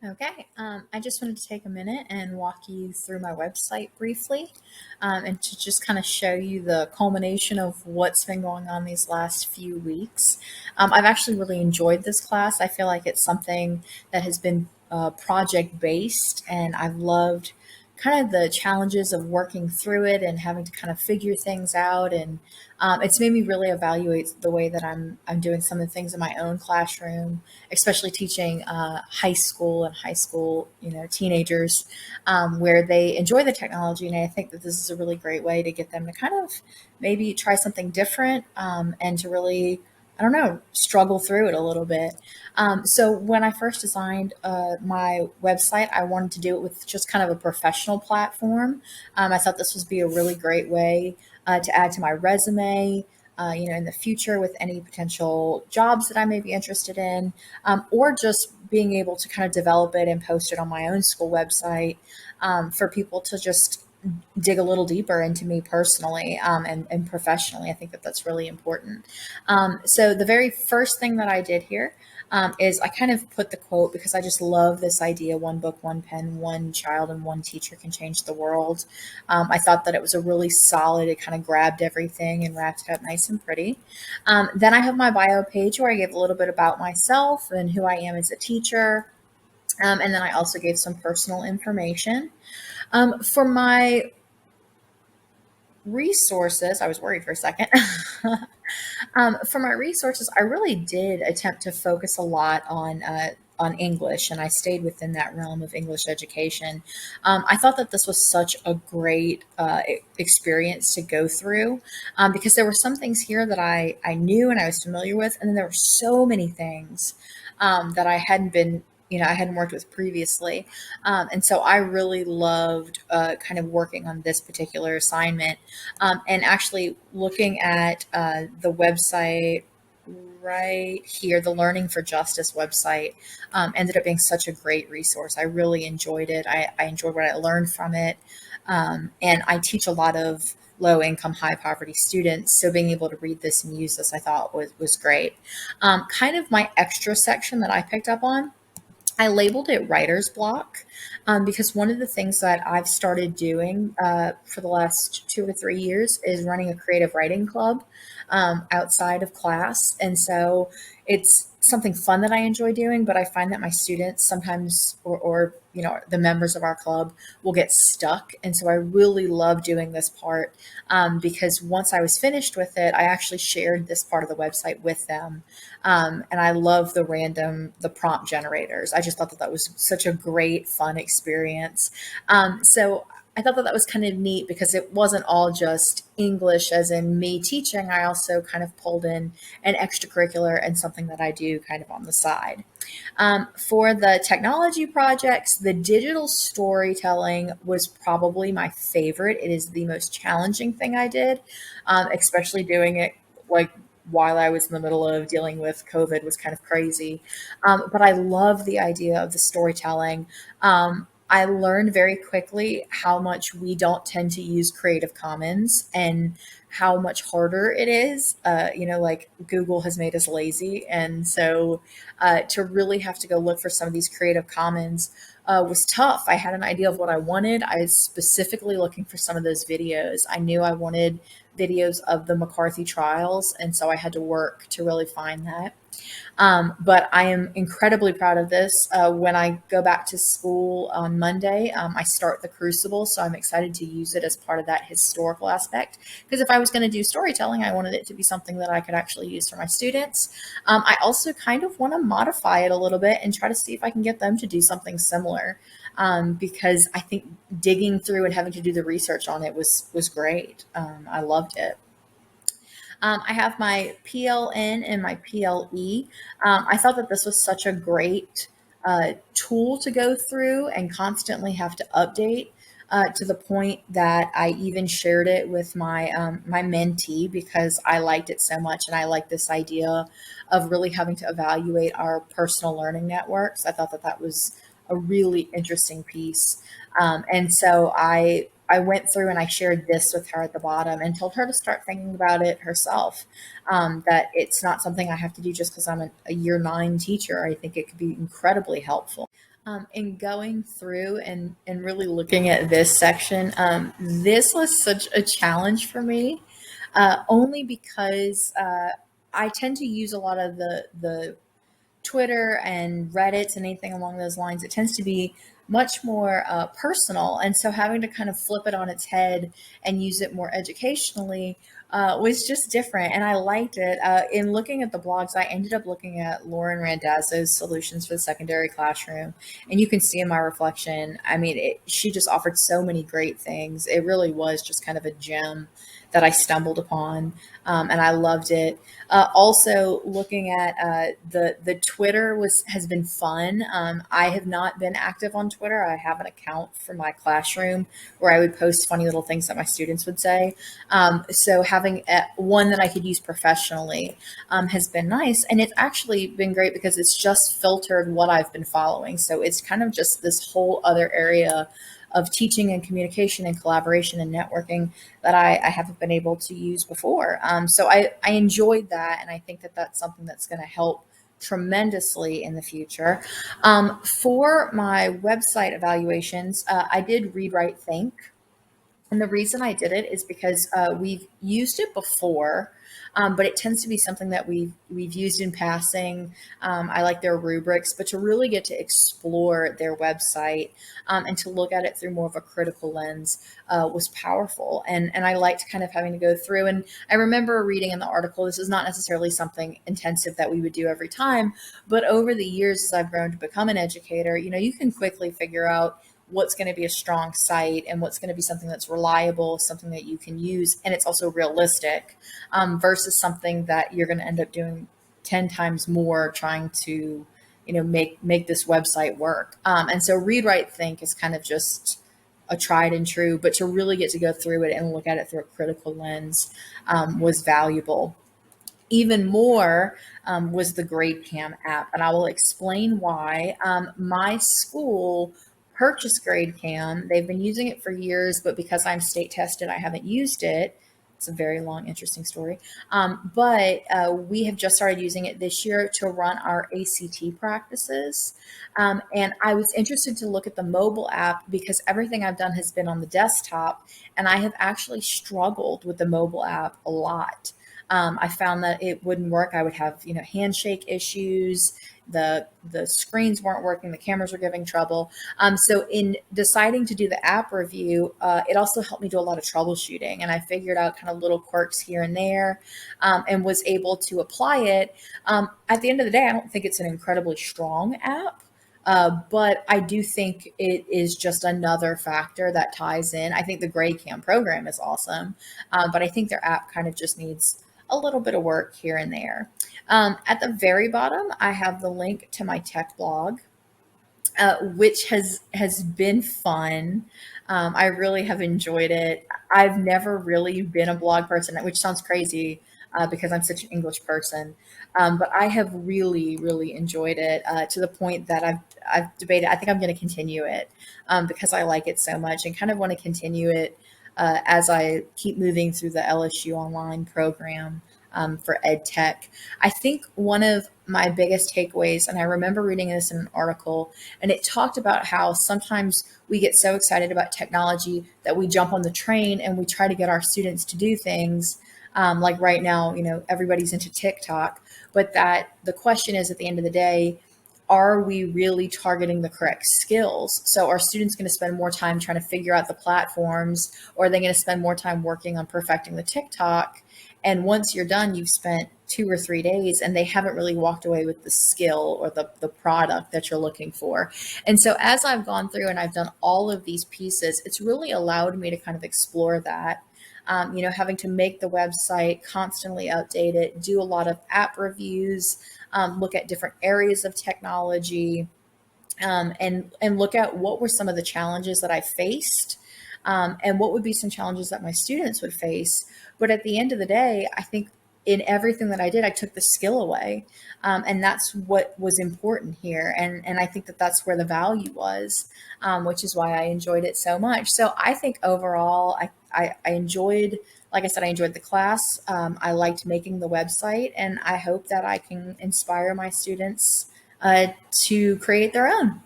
Okay, I just wanted to take a minute and walk you through my website briefly, and to just kind of show you the culmination of what's been going on these last few weeks. I've actually really enjoyed this class. I feel like it's something that has been project based, and I've loved kind of the challenges of working through it and having to kind of figure things out. And it's made me really evaluate the way that I'm doing some of the things in my own classroom, especially teaching high school, teenagers, where they enjoy the technology. And I think that this is a really great way to get them to kind of maybe try something different, and to really, I don't know, struggle through it a little bit. So when I first designed my website, I wanted to do it with just kind of a professional platform. I thought this would be a really great way to add to my resume, in the future with any potential jobs that I may be interested in, or just being able to kind of develop it and post it on my own school website, for people to just dig a little deeper into me personally, and professionally. I think that that's really important. So the very first thing that I did here, is I kind of put the quote because I just love this idea: one book, one pen, one child, and one teacher can change the world. I thought that it was a really solid, it kind of grabbed everything and wrapped it up nice and pretty. Then I have my bio page where I give a little bit about myself and who I am as a teacher. And then I also gave some personal information. For my resources, I was worried for a second. For my resources, I really did attempt to focus a lot on English, and I stayed within that realm of English education. I thought that this was such a great experience to go through, because there were some things here that I knew and I was familiar with, and then there were so many things that I hadn't worked with previously. And so I really loved kind of working on this particular assignment, and actually looking at the website right here, the Learning for Justice website, ended up being such a great resource. I really enjoyed it. I enjoyed what I learned from it. And I teach a lot of low income, high poverty students. So being able to read this and use this, I thought was great. Kind of my extra section that I picked up on, I labeled it writer's block, because one of the things that I've started doing for the last 2 or 3 years is running a creative writing club outside of class. And so it's something fun that I enjoy doing, but I find that my students sometimes, or the members of our club, will get stuck. And so I really love doing this part, because once I was finished with it, I actually shared this part of the website with them. And I love the prompt generators. I just thought that that was such a great, fun experience. So I thought that that was kind of neat because it wasn't all just English as in me teaching. I also kind of pulled in an extracurricular and something that I do kind of on the side. For the technology projects, the digital storytelling was probably my favorite. It is the most challenging thing I did, especially doing it like while I was in the middle of dealing with COVID was kind of crazy. But I love the idea of the storytelling. I learned very quickly how much we don't tend to use Creative Commons and how much harder it is. Like Google has made us lazy. And so to really have to go look for some of these Creative Commons was tough. I had an idea of what I wanted. I was specifically looking for some of those videos. I knew I wanted videos of the McCarthy trials, and so I had to work to really find that. But I am incredibly proud of this. When I go back to school on Monday, I start the Crucible, so I'm excited to use it as part of that historical aspect. Because if I was going to do storytelling, I wanted it to be something that I could actually use for my students. I also kind of want to modify it a little bit and try to see if I can get them to do something similar, because I think digging through and having to do the research on it was great. I loved it. I have my PLN and my PLE. I thought that this was such a great tool to go through and constantly have to update, to the point that I even shared it with my mentee because I liked it so much, and I like this idea of really having to evaluate our personal learning networks. I thought that that was a really interesting piece, and so I went through and I shared this with her at the bottom and told her to start thinking about it herself. That it's not something I have to do just because I'm a year 9 teacher. I think it could be incredibly helpful. In going through and really looking at this section, this was such a challenge for me, only because I tend to use a lot of the Twitter and Reddit and anything along those lines. It tends to be much more personal. And so having to kind of flip it on its head and use it more educationally was just different. And I liked it. In looking at the blogs, I ended up looking at Lauren Randazzo's solutions for the secondary classroom. And you can see in my reflection, I mean, she just offered so many great things. It really was just kind of a gem that I stumbled upon, and I loved it. Also, looking at the Twitter has been fun. I have not been active on Twitter. I have an account for my classroom where I would post funny little things that my students would say. So having one that I could use professionally has been nice, and it's actually been great because it's just filtered what I've been following. So it's kind of just this whole other area of teaching and communication and collaboration and networking that I haven't been able to use before. So I enjoyed that. And I think that that's something that's going to help tremendously in the future. For my website evaluations, I did Read, Write, Think. And the reason I did it is because we've used it before, but it tends to be something that we've used in passing. I like their rubrics, but to really get to explore their website and to look at it through more of a critical lens was powerful. And I liked kind of having to go through. And I remember reading in the article, this is not necessarily something intensive that we would do every time, but over the years as I've grown to become an educator, you can quickly figure out what's going to be a strong site and what's going to be something that's reliable, something that you can use, and it's also realistic, versus something that you're going to end up doing 10 times more trying to, make this website work. And so Read, Write, Think is kind of just a tried and true, but to really get to go through it and look at it through a critical lens was valuable. Even more was the GradeCam app, and I will explain why. My school purchased GradeCam. They've been using it for years, but because I'm state tested, I haven't used it. It's a very long, interesting story. But we have just started using it this year to run our ACT practices. And I was interested to look at the mobile app because everything I've done has been on the desktop, and I have actually struggled with the mobile app a lot. I found that it wouldn't work. I would have, handshake issues. The screens weren't working. The cameras were giving trouble. So in deciding to do the app review, it also helped me do a lot of troubleshooting, and I figured out kind of little quirks here and there, and was able to apply it. At the end of the day, I don't think it's an incredibly strong app. But I do think it is just another factor that ties in. I think the GradeCam program is awesome, but I think their app kind of just needs a little bit of work here and there. At the very bottom, I have the link to my tech blog, which has been fun. I really have enjoyed it. I've never really been a blog person, which sounds crazy because I'm such an English person. But I have really, really enjoyed it to the point that I've debated. I think I'm going to continue it because I like it so much and kind of want to continue it as I keep moving through the LSU online program for ed tech. I think one of my biggest takeaways, and I remember reading this in an article, and it talked about how sometimes we get so excited about technology that we jump on the train and we try to get our students to do things. Like right now, everybody's into TikTok, but that the question is at the end of the day, are we really targeting the correct skills? So are students going to spend more time trying to figure out the platforms, or are they going to spend more time working on perfecting the TikTok? And once you're done, you've spent 2 or 3 days and they haven't really walked away with the skill or the product that you're looking for. And so as I've gone through and I've done all of these pieces, it's really allowed me to kind of explore that. Having to make the website, constantly update it, do a lot of app reviews, look at different areas of technology, and look at what were some of the challenges that I faced, and what would be some challenges that my students would face. But at the end of the day, I think in everything that I did, I took the skill away, and that's what was important here. And I think that that's where the value was, which is why I enjoyed it so much. So I think overall, I enjoyed. Like I said, I enjoyed the class. I liked making the website, and I hope that I can inspire my students to create their own.